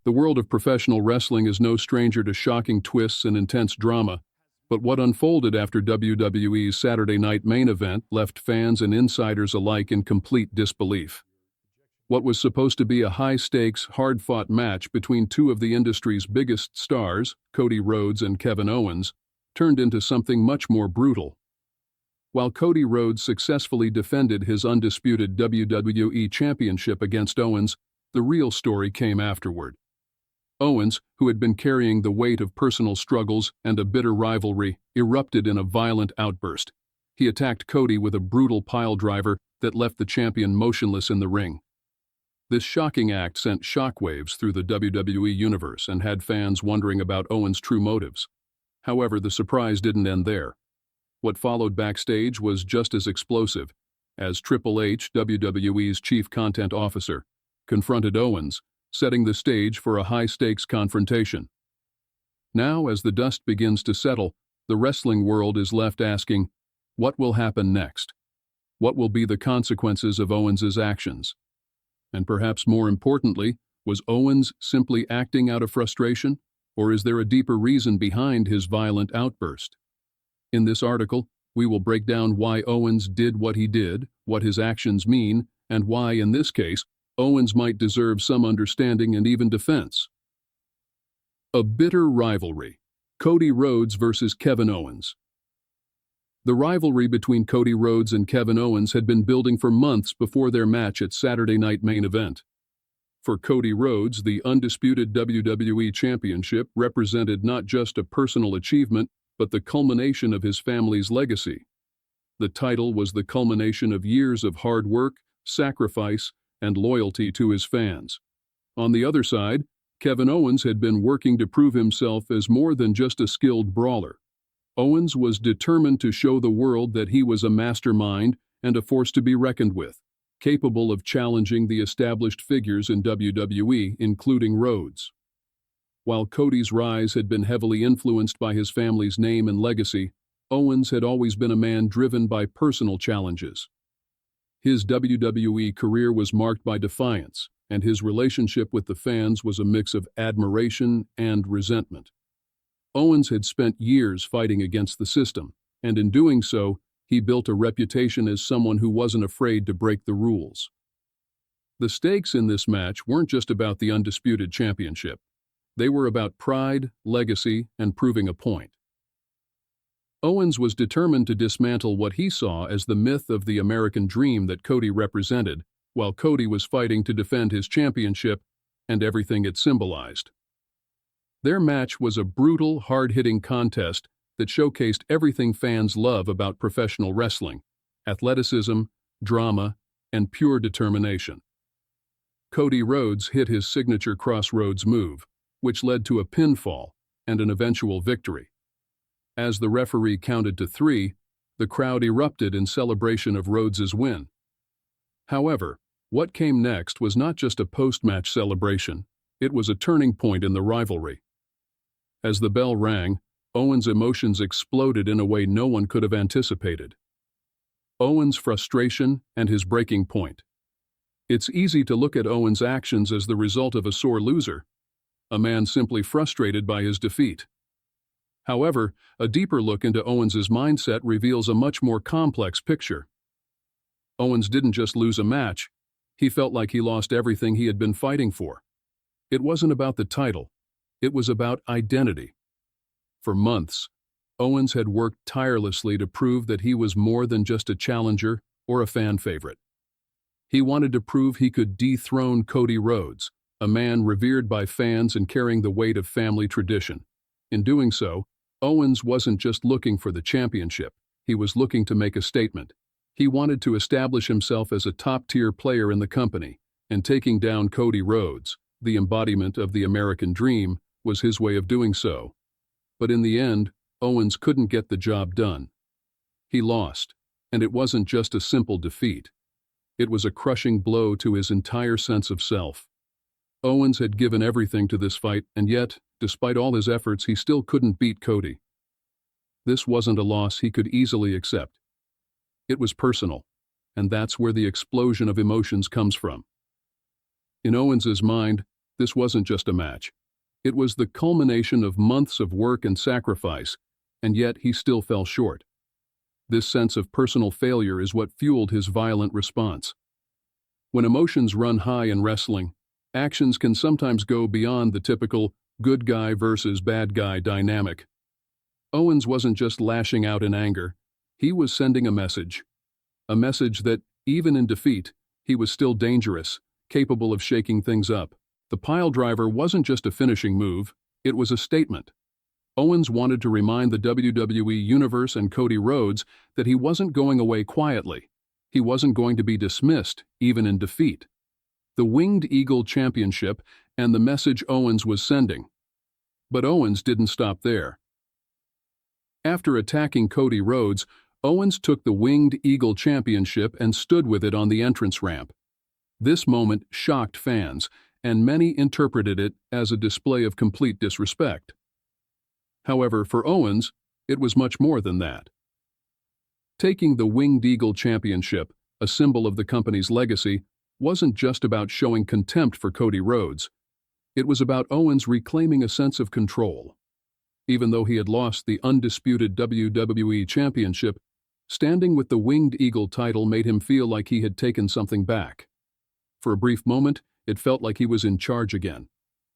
The world of professional wrestling is no stranger to shocking twists and intense drama, but what unfolded after WWE's Saturday Night Main Event left fans and insiders alike in complete disbelief. What was supposed to be a high-stakes, hard-fought match between two of the industry's biggest stars, Cody Rhodes and Kevin Owens, turned into something much more brutal. While Cody Rhodes successfully defended his undisputed WWE Championship against Owens, the real story came afterward. Owens, who had been carrying the weight of personal struggles and a bitter rivalry, erupted in a violent outburst. He attacked Cody with a brutal piledriver that left the champion motionless in the ring. This shocking act sent shockwaves through the WWE universe and had fans wondering about Owens' true motives. However, the surprise didn't end there. What followed backstage was just as explosive, as Triple H, WWE's chief content officer, confronted Owens, setting the stage for a high-stakes confrontation. Now, as the dust begins to settle, the wrestling world is left asking, what will happen next? What will be the consequences of Owens' actions? And perhaps more importantly, was Owens simply acting out of frustration, or is there a deeper reason behind his violent outburst? In this article, we will break down why Owens did what he did, what his actions mean, and why, in this case, Owens might deserve some understanding and even defense. A bitter rivalry. Cody Rhodes versus Kevin Owens. The rivalry between Cody Rhodes and Kevin Owens had been building for months before their match at Saturday Night Main Event. For Cody Rhodes, the undisputed WWE Championship represented not just a personal achievement, but the culmination of his family's legacy. The title was the culmination of years of hard work, sacrifice, and loyalty to his fans. On the other side, Kevin Owens had been working to prove himself as more than just a skilled brawler. Owens was determined to show the world that he was a mastermind and a force to be reckoned with, capable of challenging the established figures in WWE, including Rhodes. While Cody's rise had been heavily influenced by his family's name and legacy, Owens had always been a man driven by personal challenges. His WWE career was marked by defiance, and his relationship with the fans was a mix of admiration and resentment. Owens had spent years fighting against the system, and in doing so, he built a reputation as someone who wasn't afraid to break the rules. The stakes in this match weren't just about the undisputed championship. They were about pride, legacy, and proving a point. Owens was determined to dismantle what he saw as the myth of the American dream that Cody represented, while Cody was fighting to defend his championship and everything it symbolized. Their match was a brutal, hard-hitting contest that showcased everything fans love about professional wrestling: athleticism, drama, and pure determination. Cody Rhodes hit his signature crossroads move, which led to a pinfall and an eventual victory. As the referee counted to 3, the crowd erupted in celebration of Rhodes' win. However, what came next was not just a post-match celebration, it was a turning point in the rivalry. As the bell rang, Owens' emotions exploded in a way no one could have anticipated. Owens' frustration and his breaking point. It's easy to look at Owens' actions as the result of a sore loser, a man simply frustrated by his defeat. However, a deeper look into Owens' mindset reveals a much more complex picture. Owens didn't just lose a match, he felt like he lost everything he had been fighting for. It wasn't about the title, it was about identity. For months, Owens had worked tirelessly to prove that he was more than just a challenger or a fan favorite. He wanted to prove he could dethrone Cody Rhodes, a man revered by fans and carrying the weight of family tradition. In doing so, Owens wasn't just looking for the championship, he was looking to make a statement. He wanted to establish himself as a top-tier player in the company, and taking down Cody Rhodes, the embodiment of the American dream, was his way of doing so. But in the end, Owens couldn't get the job done. He lost, and it wasn't just a simple defeat. It was a crushing blow to his entire sense of self. Owens had given everything to this fight, and yet, despite all his efforts, he still couldn't beat Cody. This wasn't a loss he could easily accept. It was personal, and that's where the explosion of emotions comes from. In Owens's mind, this wasn't just a match. It was the culmination of months of work and sacrifice, and yet he still fell short. This sense of personal failure is what fueled his violent response. When emotions run high in wrestling, actions can sometimes go beyond the typical good guy versus bad guy dynamic. Owens wasn't just lashing out in anger, he was sending a message. A message that, even in defeat, he was still dangerous, capable of shaking things up. The piledriver wasn't just a finishing move, it was a statement. Owens wanted to remind the WWE Universe and Cody Rhodes that he wasn't going away quietly. He wasn't going to be dismissed, even in defeat. The Winged Eagle Championship and the message Owens was sending. But Owens didn't stop there. After attacking Cody Rhodes, Owens took the Winged Eagle Championship and stood with it on the entrance ramp. This moment shocked fans, and many interpreted it as a display of complete disrespect. However, for Owens, it was much more than that. Taking the Winged Eagle Championship, a symbol of the company's legacy, wasn't just about showing contempt for Cody Rhodes. It was about Owens reclaiming a sense of control. Even though he had lost the undisputed WWE Championship, standing with the Winged Eagle title made him feel like he had taken something back. For a brief moment, it felt like he was in charge again.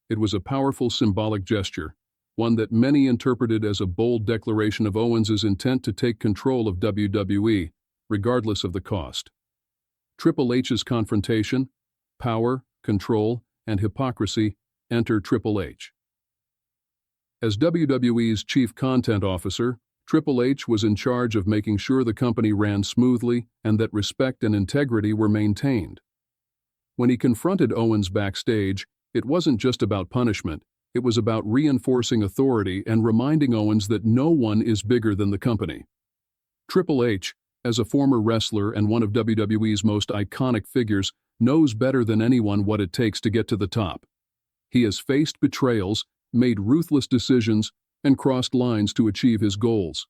It was a powerful symbolic gesture, one that many interpreted as a bold declaration of Owens's intent to take control of WWE, regardless of the cost. Triple H's confrontation, power, control, and hypocrisy enter Triple H. As WWE's chief content officer, Triple H was in charge of making sure the company ran smoothly and that respect and integrity were maintained. When he confronted Owens backstage, it wasn't just about punishment, it was about reinforcing authority and reminding Owens that no one is bigger than the company. Triple H, as a former wrestler and one of WWE's most iconic figures, knows better than anyone what it takes to get to the top. He has faced betrayals, made ruthless decisions, and crossed lines to achieve his goals.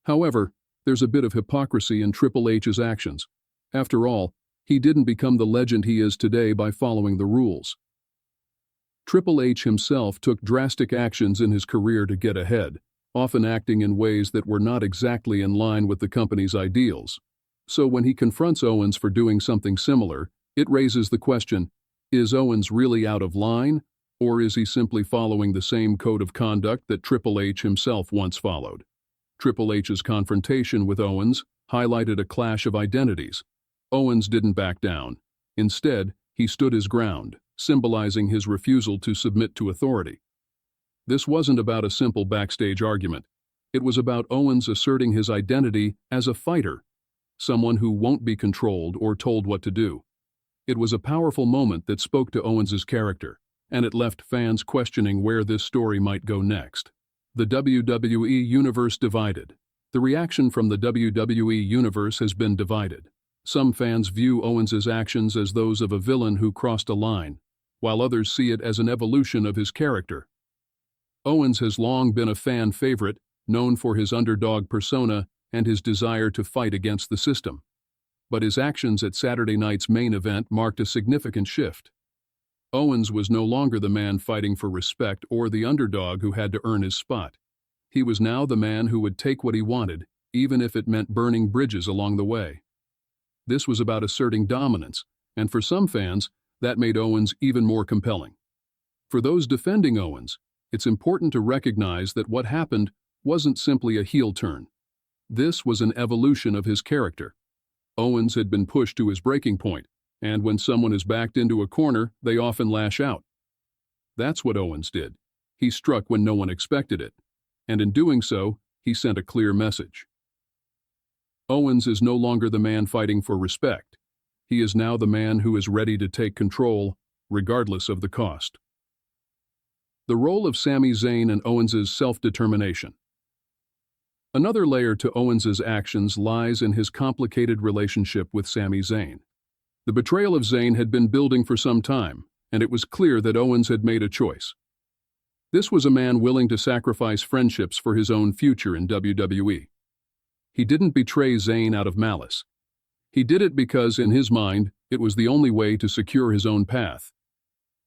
However, there's a bit of hypocrisy in Triple H's actions. After all, he didn't become the legend he is today by following the rules. Triple H himself took drastic actions in his career to get ahead, often acting in ways that were not exactly in line with the company's ideals. So when he confronts Owens for doing something similar, it raises the question, is Owens really out of line, or is he simply following the same code of conduct that Triple H himself once followed? Triple H's confrontation with Owens highlighted a clash of identities. Owens didn't back down. Instead, he stood his ground, symbolizing his refusal to submit to authority. This wasn't about a simple backstage argument. It was about Owens asserting his identity as a fighter, someone who won't be controlled or told what to do. It was a powerful moment that spoke to Owens's character, and it left fans questioning where this story might go next. The WWE Universe divided. The reaction from the WWE Universe has been divided. Some fans view Owens's actions as those of a villain who crossed a line, while others see it as an evolution of his character. Owens has long been a fan favorite, known for his underdog persona and his desire to fight against the system. But his actions at Saturday night's main event marked a significant shift. Owens was no longer the man fighting for respect or the underdog who had to earn his spot. He was now the man who would take what he wanted, even if it meant burning bridges along the way. This was about asserting dominance, and for some fans, that made Owens even more compelling. For those defending Owens, it's important to recognize that what happened wasn't simply a heel turn. This was an evolution of his character. Owens had been pushed to his breaking point, and when someone is backed into a corner, they often lash out. That's what Owens did. He struck when no one expected it, and in doing so, he sent a clear message. Owens is no longer the man fighting for respect. He is now the man who is ready to take control, regardless of the cost. The role of Sami Zayn and Owens's self-determination. Another layer to Owens's actions lies in his complicated relationship with Sami Zayn. The betrayal of Zayn had been building for some time, and it was clear that Owens had made a choice. This was a man willing to sacrifice friendships for his own future in WWE. He didn't betray Zayn out of malice. He did it because, in his mind, it was the only way to secure his own path.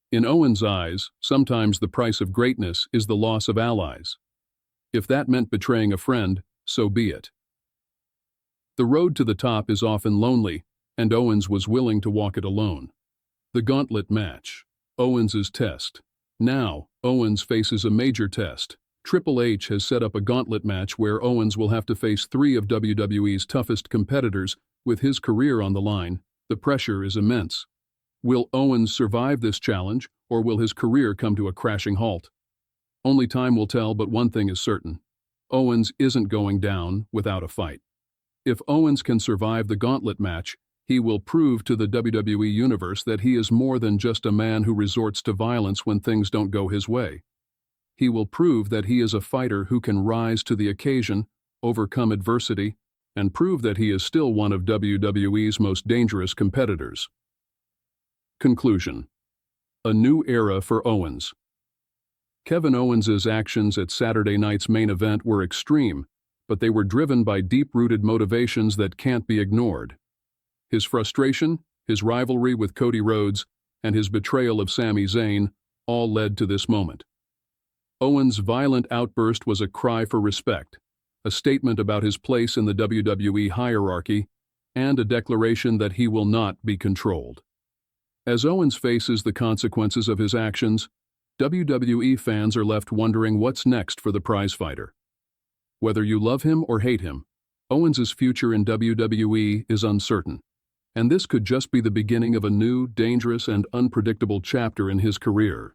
In Owens' eyes, sometimes the price of greatness is the loss of allies. If that meant betraying a friend, so be it. The road to the top is often lonely, and Owens was willing to walk it alone. The gauntlet match. Owens' test. Now, Owens faces a major test. Triple H has set up a gauntlet match where Owens will have to face 3 of WWE's toughest competitors with his career on the line. The pressure is immense. Will Owens survive this challenge, or will his career come to a crashing halt? Only time will tell, but one thing is certain. Owens isn't going down without a fight. If Owens can survive the gauntlet match, he will prove to the WWE Universe that he is more than just a man who resorts to violence when things don't go his way. He will prove that he is a fighter who can rise to the occasion, overcome adversity, and prove that he is still one of WWE's most dangerous competitors. Conclusion. A new era for Owens. Kevin Owens' actions at Saturday night's main event were extreme, but they were driven by deep-rooted motivations that can't be ignored. His frustration, his rivalry with Cody Rhodes, and his betrayal of Sami Zayn all led to this moment. Owens' violent outburst was a cry for respect, a statement about his place in the WWE hierarchy, and a declaration that he will not be controlled. As Owens faces the consequences of his actions, WWE fans are left wondering what's next for the prizefighter. Whether you love him or hate him, Owens' future in WWE is uncertain, and this could just be the beginning of a new, dangerous, and unpredictable chapter in his career.